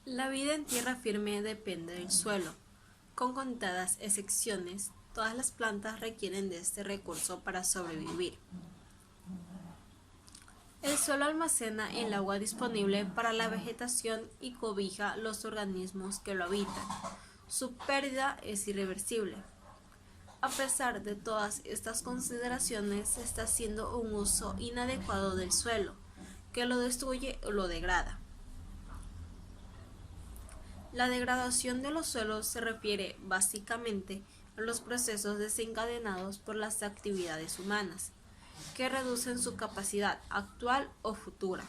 La vida en tierra firme depende del suelo. Con contadas excepciones, todas las plantas requieren de este recurso para sobrevivir. El suelo almacena el agua disponible para la vegetación y cobija los organismos que lo habitan. Su pérdida es irreversible. A pesar de todas estas consideraciones, se está haciendo un uso inadecuado del suelo, que lo destruye o lo degrada. La degradación de los suelos se refiere básicamente a los procesos desencadenados por las actividades humanas, que reducen su capacidad actual o futura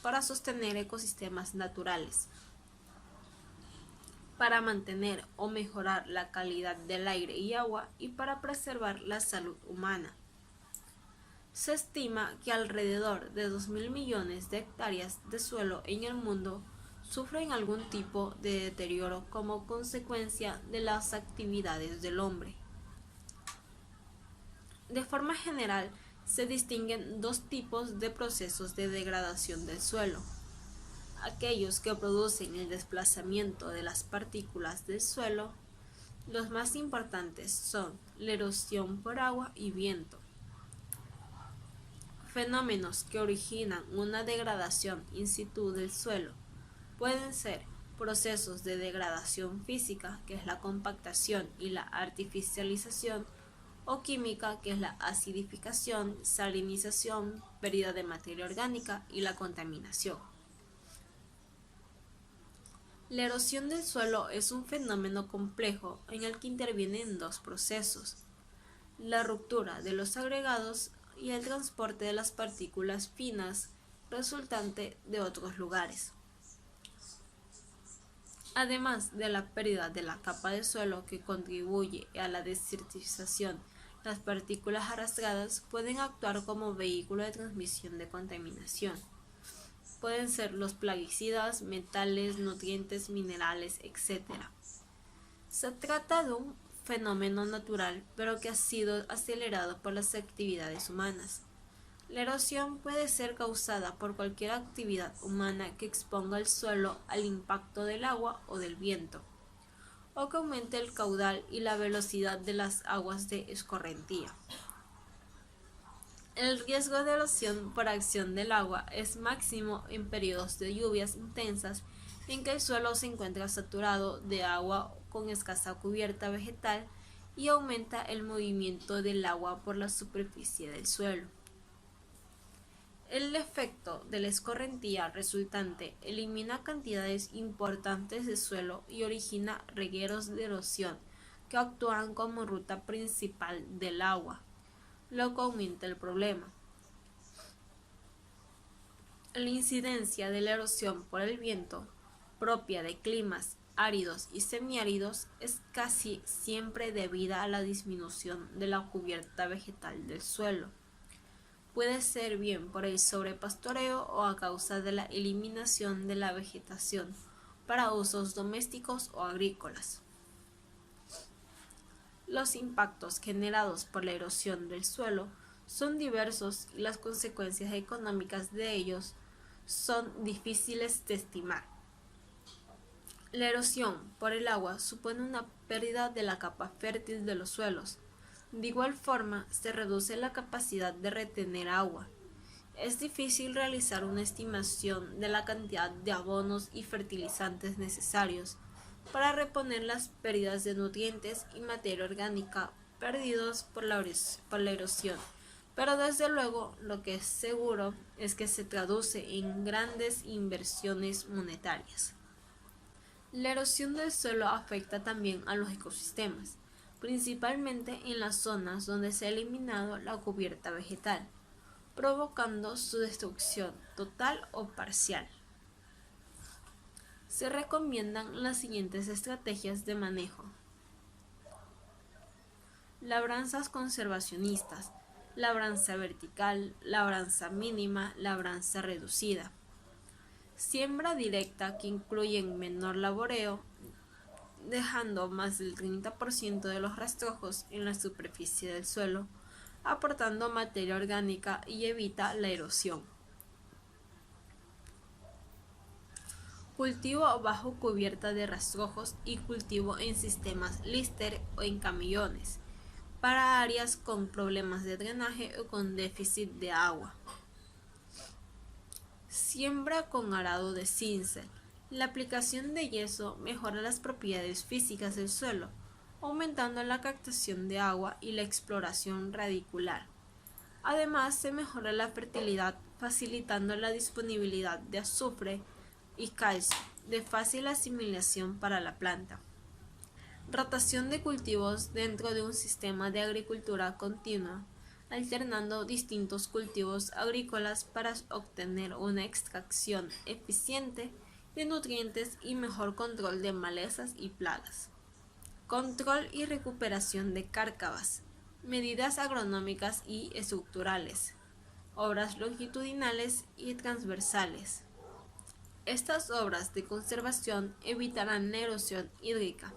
para sostener ecosistemas naturales, para mantener o mejorar la calidad del aire y agua y para preservar la salud humana. Se estima que alrededor de 2.000 millones de hectáreas de suelo en el mundo sufren algún tipo de deterioro como consecuencia de las actividades del hombre. De forma general, se distinguen dos tipos de procesos de degradación del suelo: aquellos que producen el desplazamiento de las partículas del suelo. Los más importantes son la erosión por agua y viento, fenómenos que originan una degradación in situ del suelo. Pueden ser procesos de degradación física, que es la compactación y la artificialización, o química, que es la acidificación, salinización, pérdida de materia orgánica y la contaminación. La erosión del suelo es un fenómeno complejo en el que intervienen dos procesos: la ruptura de los agregados y el transporte de las partículas finas resultante de otros lugares. Además de la pérdida de la capa de suelo que contribuye a la desertización, las partículas arrastradas pueden actuar como vehículo de transmisión de contaminación. Pueden ser los plaguicidas, metales, nutrientes, minerales, etc. Se trata de un fenómeno natural, pero que ha sido acelerado por las actividades humanas. La erosión puede ser causada por cualquier actividad humana que exponga el suelo al impacto del agua o del viento, o que aumente el caudal y la velocidad de las aguas de escorrentía. El riesgo de erosión por acción del agua es máximo en periodos de lluvias intensas en que el suelo se encuentra saturado de agua con escasa cubierta vegetal y aumenta el movimiento del agua por la superficie del suelo. El efecto de la escorrentía resultante elimina cantidades importantes de suelo y origina regueros de erosión que actúan como ruta principal del agua, lo que aumenta el problema. La incidencia de la erosión por el viento, propia de climas áridos y semiáridos, es casi siempre debida a la disminución de la cubierta vegetal del suelo. Puede ser bien por el sobrepastoreo o a causa de la eliminación de la vegetación para usos domésticos o agrícolas. Los impactos generados por la erosión del suelo son diversos y las consecuencias económicas de ellos son difíciles de estimar. La erosión por el agua supone una pérdida de la capa fértil de los suelos. De igual forma, se reduce la capacidad de retener agua. Es difícil realizar una estimación de la cantidad de abonos y fertilizantes necesarios para reponer las pérdidas de nutrientes y materia orgánica perdidos por la erosión, pero desde luego lo que es seguro es que se traduce en grandes inversiones monetarias. La erosión del suelo afecta también a los ecosistemas, principalmente en las zonas donde se ha eliminado la cubierta vegetal, provocando su destrucción total o parcial. Se recomiendan las siguientes estrategias de manejo: labranzas conservacionistas, labranza vertical, labranza mínima, labranza reducida. Siembra directa, que incluye menor laboreo, dejando más del 30% de los rastrojos en la superficie del suelo, aportando materia orgánica y evita la erosión. cultivo bajo cubierta de rastrojos y cultivo en sistemas Lister o en camellones, para áreas con problemas de drenaje o con déficit de agua. Siembra con arado de cincel. La aplicación de yeso mejora las propiedades físicas del suelo, aumentando la captación de agua y la exploración radicular. Además, se mejora la fertilidad, facilitando la disponibilidad de azufre y calcio, de fácil asimilación para la planta. Rotación de cultivos dentro de un sistema de agricultura continua, alternando distintos cultivos agrícolas para obtener una extracción eficiente de nutrientes y mejor control de malezas y plagas. Control y recuperación de cárcavas, medidas agronómicas y estructurales, obras longitudinales y transversales. Estas obras de conservación evitarán la erosión hídrica.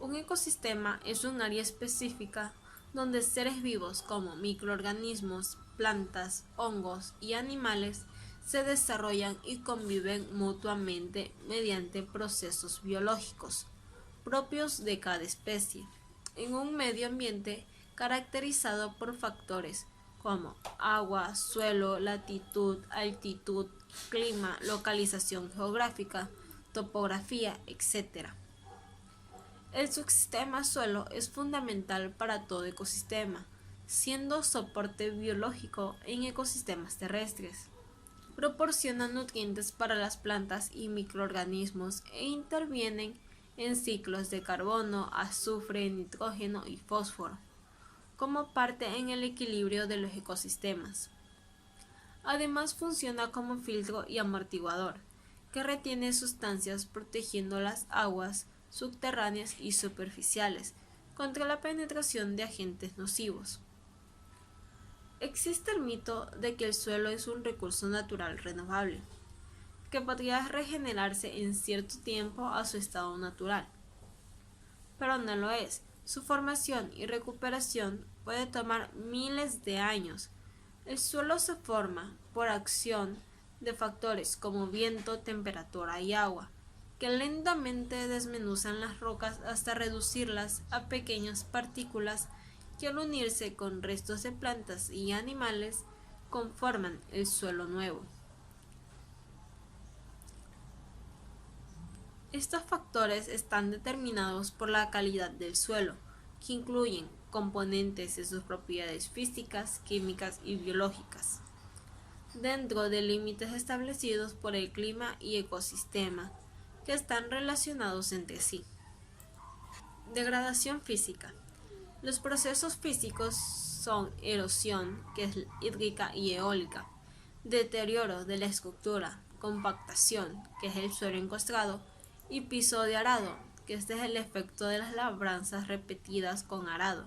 Un ecosistema es un área específica donde seres vivos como microorganismos, plantas, hongos y animales se desarrollan y conviven mutuamente mediante procesos biológicos propios de cada especie, en un medio ambiente caracterizado por factores como agua, suelo, latitud, altitud, clima, localización geográfica, topografía, etc. El subsistema suelo es fundamental para todo ecosistema, siendo soporte biológico en ecosistemas terrestres. Proporciona nutrientes para las plantas y microorganismos e intervienen en ciclos de carbono, azufre, nitrógeno y fósforo, como parte en el equilibrio de los ecosistemas. Además funciona como filtro y amortiguador, que retiene sustancias protegiendo las aguas subterráneas y superficiales contra la penetración de agentes nocivos. Existe el mito de que el suelo es un recurso natural renovable, que podría regenerarse en cierto tiempo a su estado natural. Pero no lo es. Su formación y recuperación puede tomar miles de años. El suelo se forma por acción de factores como viento, temperatura y agua, que lentamente desmenuzan las rocas hasta reducirlas a pequeñas partículas que al unirse con restos de plantas y animales conforman el suelo nuevo. Estos factores están determinados por la calidad del suelo, que incluyen componentes de sus propiedades físicas, químicas y biológicas, dentro de límites establecidos por el clima y ecosistema, que están relacionados entre sí. Degradación física. Los procesos físicos son erosión, que es hídrica y eólica, deterioro de la estructura, compactación, que es el suelo encostado, y piso de arado, que este es el efecto de las labranzas repetidas con arado,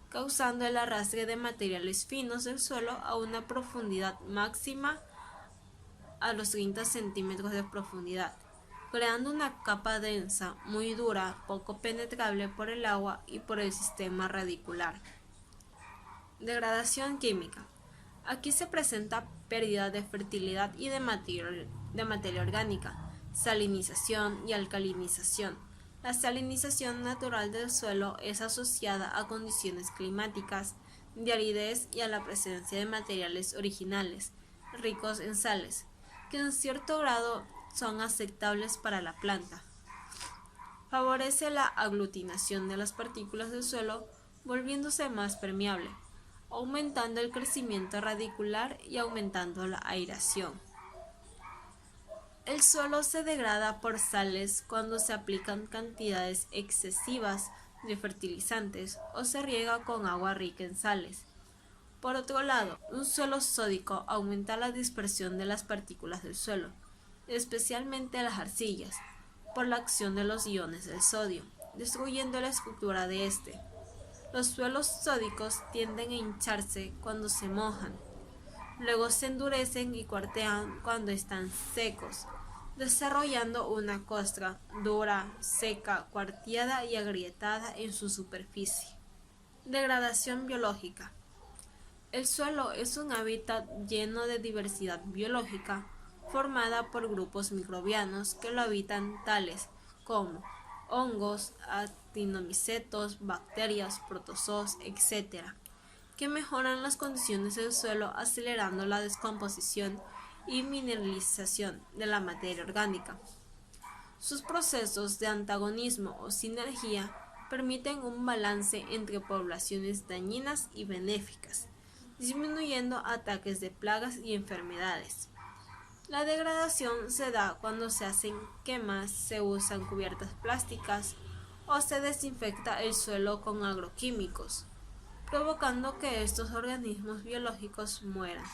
causando el arrastre de materiales finos del suelo a una profundidad máxima a los 30 centímetros de profundidad, creando una capa densa, muy dura, poco penetrable por el agua y por el sistema radicular. Degradación química. Aquí se presenta pérdida de fertilidad y de materia orgánica, salinización y alcalinización. La salinización natural del suelo es asociada a condiciones climáticas, de aridez y a la presencia de materiales originales, ricos en sales, que en cierto grado son aceptables para la planta. Favorece la aglutinación de las partículas del suelo, volviéndose más permeable, aumentando el crecimiento radicular y aumentando la aireación. El suelo se degrada por sales cuando se aplican cantidades excesivas de fertilizantes o se riega con agua rica en sales. Por otro lado, un suelo sódico aumenta la dispersión de las partículas del suelo, especialmente las arcillas, por la acción de los iones del sodio, destruyendo la estructura de este. Los suelos sódicos tienden a hincharse cuando se mojan, luego se endurecen y cuartean cuando están secos, desarrollando una costra dura, seca, cuarteada y agrietada en su superficie. Degradación biológica. El suelo es un hábitat lleno de diversidad biológica formada por grupos microbianos que lo habitan, tales como hongos, actinomicetos, bacterias, protozoos, etc., que mejoran las condiciones del suelo acelerando la descomposición y mineralización de la materia orgánica. Sus procesos de antagonismo o sinergia permiten un balance entre poblaciones dañinas y benéficas, disminuyendo ataques de plagas y enfermedades. La degradación se da cuando se hacen quemas, se usan cubiertas plásticas o se desinfecta el suelo con agroquímicos, provocando que estos organismos biológicos mueran.